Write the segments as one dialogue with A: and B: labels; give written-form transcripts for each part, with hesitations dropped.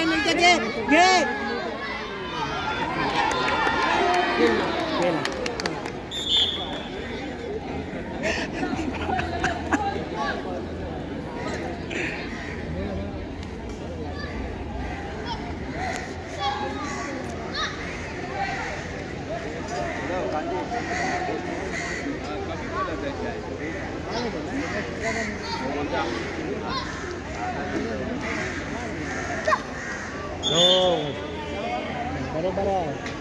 A: मिलते घे बरोबर आहे.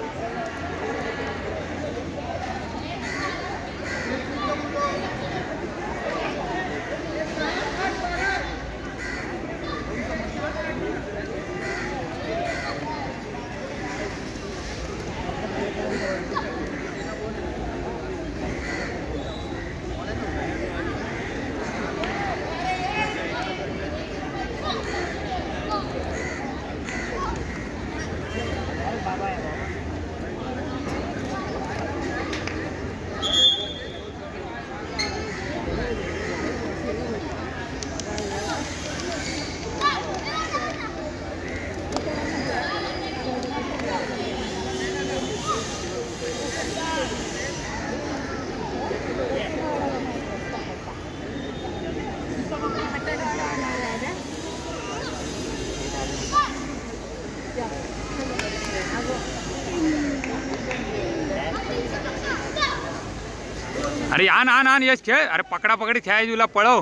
B: अरे आण आण आण यश खेळ. अरे पकडा पकडी खेळायची तुला पळव.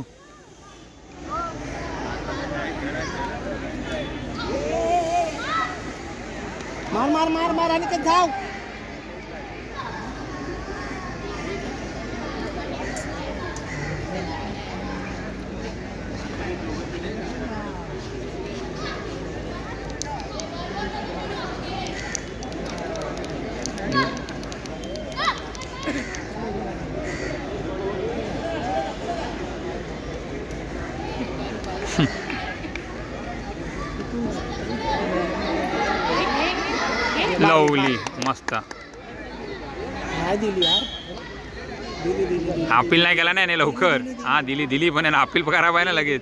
A: मार मार मार मार आणि ते धाव.
B: लवली मस्त.
A: दिली यार. दिली
B: अपील नाही केला नाही लवकर. हा दिली पण अपील करावं आहे ना लगेच.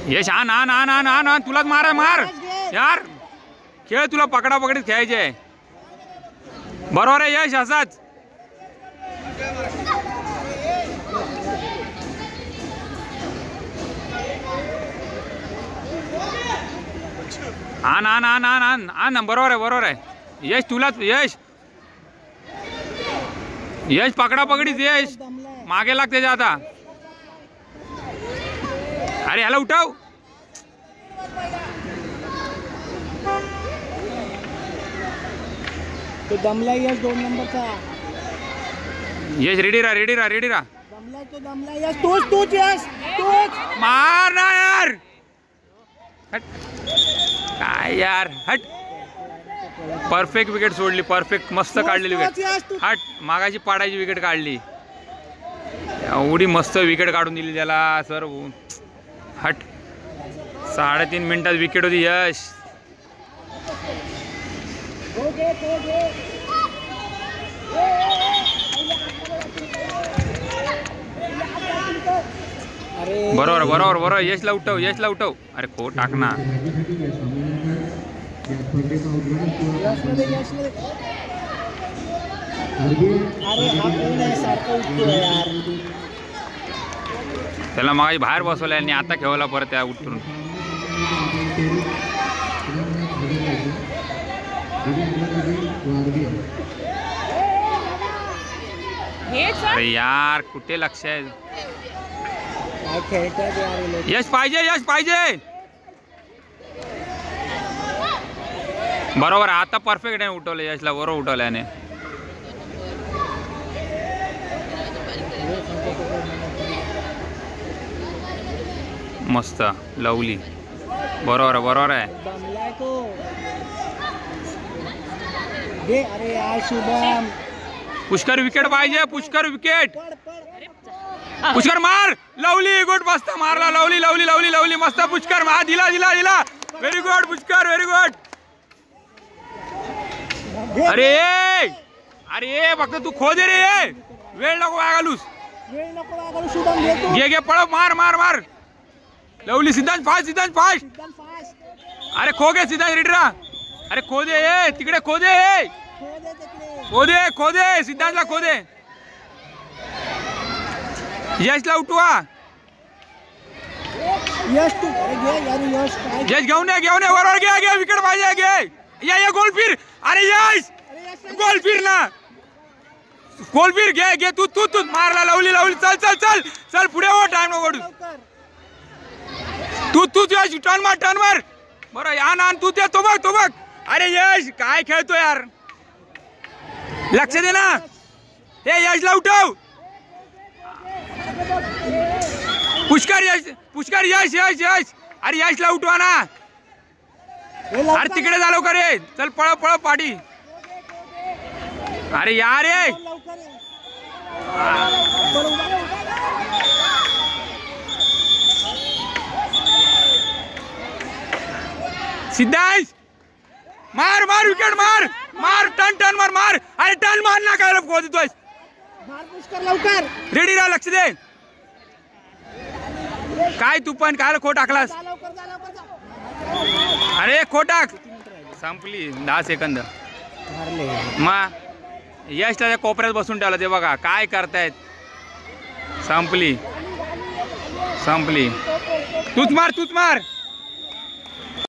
B: यश आण आण आण आण आण आण. तुलाच मार यार. खेळ तुला पकडा पकडीत खेळायचे. बरोबर आहे यश असाच. आण आण आण आण आण आण. बरोबर आहे यश. तुलाच यश पकडा पकडीत यश. मागे लाग त्याच्या आता. अरे ह्याला उठव.
A: तो दमला यश 2 नंबरचा.
B: यश रेडी राहा.
A: दमला तो दमला यश. तूच यश तूच.
B: मार ना यार. हट काय यार. हट. परफेक्ट विकेट सोडली. परफेक्ट मस्त काढलेली विकेट. हट मागाची पाडायची विकेट काढली. एवढी मस्त विकेट काढून दिली त्याला सर. हट 3.5 मिनिटात विकेट होती यश. बरोबर यशला उठव. अरे खो टाक ना. त्याला मागाशी बाहेर बसवलं आणि आता खेळवला परत त्या उठून. अरे यार कुठे लक्ष आहे. यश पाहिजे. बरोबर आता परफेक्ट आहे. उठवलं यशला. बरोबर उठवलं याने. मस्त लवली. बरोबर आहे.
A: अरे यार शुभम
B: पुष्कर विकेट पाहिजे, पुष्कर विकेट.
A: पड पड
B: पुष्कर मार. लवली गुड, मस्त मारला लवली. लवली लवली लवली मस्त. पुष्कर मार. दिला दिला दिला. Very good Pushkar, very good. अरे अरे फक्त तू खोदे रे, वेळ नको वागालूस.
A: वेळ नको लागायला शुभम घेतो.
B: घे घे पळ, मार मार मार. लवली. सिद्धांत फास्ट, सिद्धांत फास्ट.
A: एकदम फास्ट.
B: अरे खो गे सिद्धांत रेडीरा. अरे खोदे ए, तिकडे खोदे ए.
A: खोदे तिकडे.
B: खोदे खोदे, सिद्धांतला खोदे. यशला उठवा.
A: यश तू घे यार, यश काय.
B: यश घेऊन ये, घेऊन ये. बरोबर घे घे, विकेट पाहिजे. घे या गोल फिर. अरे यश
A: अरे यश
B: गोल फिर ना, गोल फिर. घे घे तू तू तू मारला. Lovely lovely. चल चल चल चल पुढे हो, टाइम नको ओढू.
A: लवकर.
B: तू तू यश टर्न मार, टर्न मार. बरं या ना, तू ते तो बघ, तो बघ. अरे यश काय खेळतो यार, लक्ष दे ना. हे यशला उठव. पुष्कर यश, पुष्कर यश यश यश. अरे यशला उठवा ना.
A: हे लवकर.
B: अरे तिकडे झालो का रे. चल पळ पळ पाठी. अरे यार रे.
A: लवकर ये. बरोबर.
B: सिद्धांत मार मार, विकेट मार मार. टर्न टर्न मार मार. अरे टर्न मार ना, काय खो देतोय.
A: मार पुष्कर लवकर.
B: रेडी राहा, लक्ष दे. काय तू पण काय खो टाकलास.
A: जा लवकर, जा लवकर जा.
B: अरे खो टाक. संपली 10 सेकंद. मा यशला त्या कोपऱ्यात बसून ठेवलं. ते बघा काय करतायत. संपली संपली. तूच मार, तूच मार.